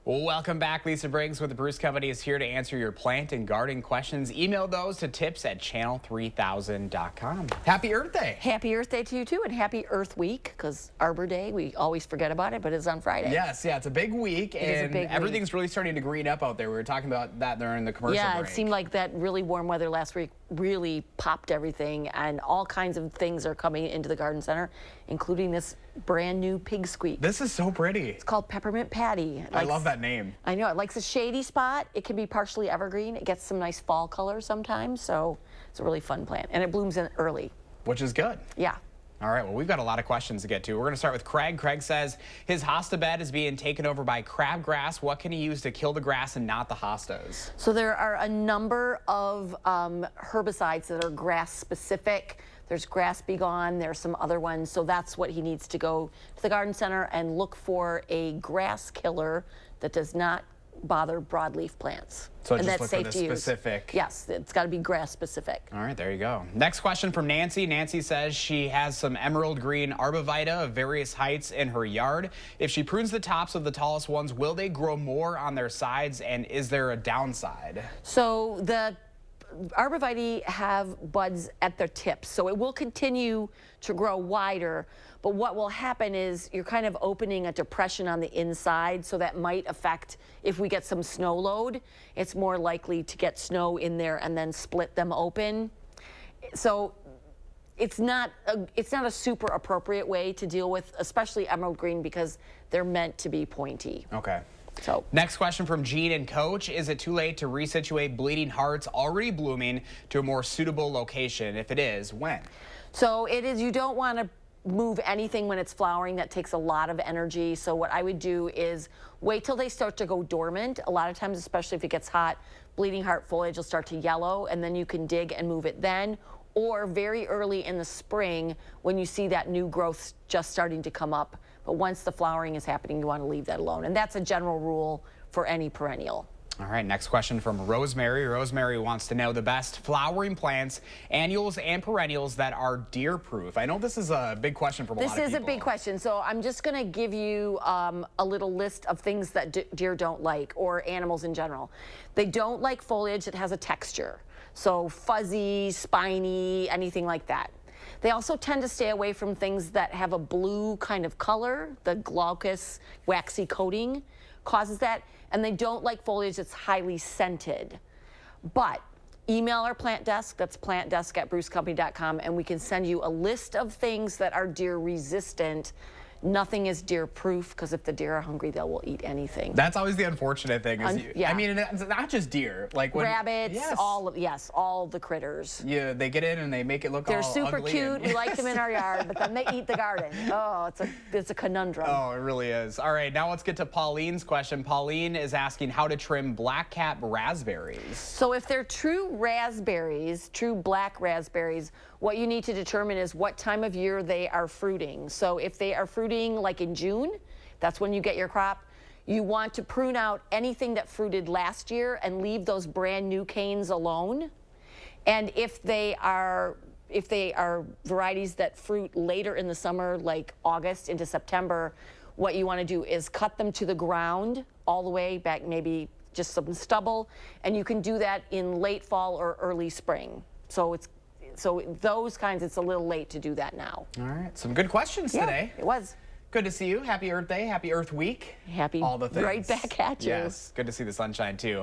Well, welcome back. Lisa Briggs with the Bruce Company is here to answer your plant and garden questions. Email those to tips@channel3000.com. Happy Earth Day. Happy Earth Day to you too, and happy Earth Week, because Arbor Day, we always forget about it, but it's on Friday. Yes, yeah, it's a big week, and everything's really starting to green up out there. We were talking about that during the commercial break. Yeah, it seemed like that really warm weather last week really popped everything, and all kinds of things are coming into the garden center, including this brand new pig squeak. This is so pretty. It's called Peppermint Patty. I love that name. I know, it likes a shady spot. It can be partially evergreen. It gets some nice fall colors sometimes, so it's a really fun plant, and it blooms in early. Which is good. Yeah. All right, well, we've got a lot of questions to get to. We're going to start with Craig. Craig says his hosta bed is being taken over by crabgrass. What can he use to kill the grass and not the hostas? So there are a number of herbicides that are grass specific. There's Grass Be Gone, there's some other ones. So that's what he needs to go to the garden center and look for, a grass killer that does not bother broadleaf plants. So just look for the specific. Yes, it's got to be grass specific. All right, there you go. Next question from Nancy. Nancy says she has some emerald green arborvitae of various heights in her yard. If she prunes the tops of the tallest ones, will they grow more on their sides, and is there a downside? So the arborvitae have buds at their tips, so it will continue to grow wider, but what will happen is you're kind of opening a depression on the inside, so that might affect, if we get some snow load, it's more likely to get snow in there and then split them open. So it's not a super appropriate way to deal with, especially emerald green, because they're meant to be pointy. Okay. So next question from Gene and Coach. Is it too late to resituate bleeding hearts already blooming to a more suitable location? If it is, when? So it is, you don't want to move anything when it's flowering. That takes a lot of energy. So what I would do is wait till they start to go dormant. A lot of times, especially if it gets hot, bleeding heart foliage will start to yellow, and then you can dig and move it then. Or very early in the spring when you see that new growth just starting to come up. But once the flowering is happening, you want to leave that alone. And that's a general rule for any perennial. All right, next question from Rosemary. Rosemary wants to know the best flowering plants, annuals and perennials that are deer-proof. I know this is a big question for a lot of people. This is a big question, so I'm just going to give you a little list of things that deer don't like, or animals in general. They don't like foliage that has a texture, so fuzzy, spiny, anything like that. They also tend to stay away from things that have a blue kind of color. The glaucous waxy coating causes that. And they don't like foliage that's highly scented. But email our plant desk, that's plantdesk@brucecompany.com, and we can send you a list of things that are deer resistant. Nothing is deer proof, because if the deer are hungry, they will eat anything. That's always the unfortunate thing. Is yeah. I mean, it's not just deer. Like when, rabbits, yes. all the critters. Yeah, they get in and they make it look all ugly. They're super cute. We like them in our yard, but then they eat the garden. Oh, it's a conundrum. Oh, it really is. All right, now let's get to Pauline's question. Pauline is asking how to trim blackcap raspberries. So if they're true raspberries, true black raspberries, what you need to determine is what time of year they are fruiting. So if they are fruiting like in June, that's when you get your crop. You want to prune out anything that fruited last year and leave those brand new canes alone. And if they are varieties that fruit later in the summer, like August into September, what you want to do is cut them to the ground all the way back, maybe just some stubble, and you can do that in late fall or early spring. So those kinds, it's a little late to do that now. All right, some good questions today. It was. Good to see you. Happy Earth Day, happy Earth Week. Happy. All the things. Right back at you. Yes, good to see the sunshine too.